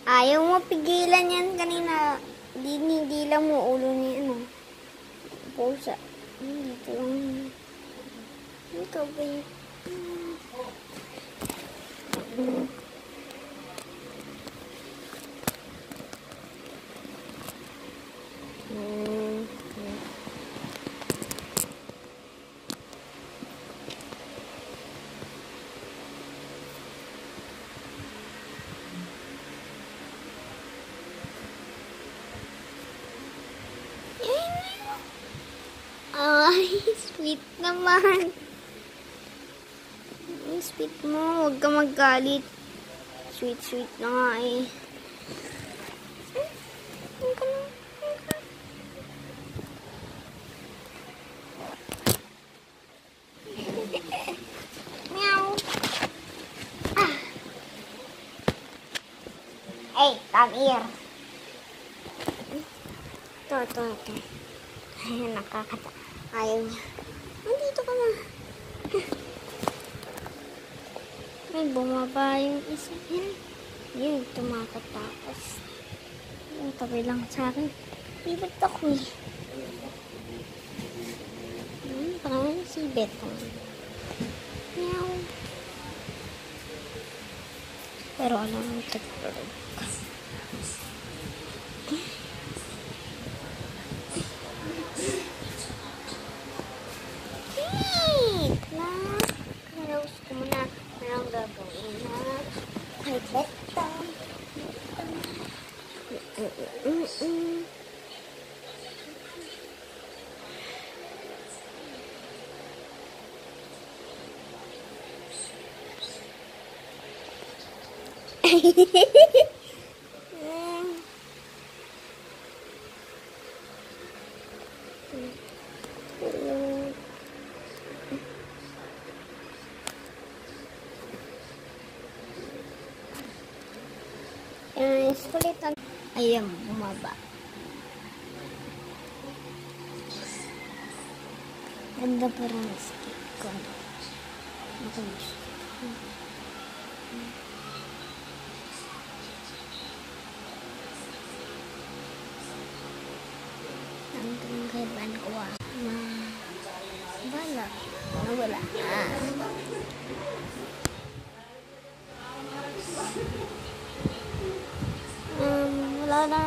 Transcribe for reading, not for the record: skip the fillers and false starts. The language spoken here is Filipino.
Ayaw mo pigilan yan kanina. Hindi lang mo ulo ni ano. Pusa. Dito lang. Ito ba yun? Ay, sweet naman. Ay, sweet mo. Huwag ka magalit. Sweet na nga eh. Meow. Hey, come here. Ito. Ay, nakakata. Ayaw niya. Nandito ka na. Ay, bumaba yung isa. Yun, tumakatakas. Yung tabi lang sa akin. Ibig ako eh. Parang si Betong. Meow. Pero alam mo, tagpulog. Ay, Betong. Sulitan. Ayan, bumaba. Ganda pa rin ang skip ko. Matamis. Ang tungkaiban ko wala. Wala na.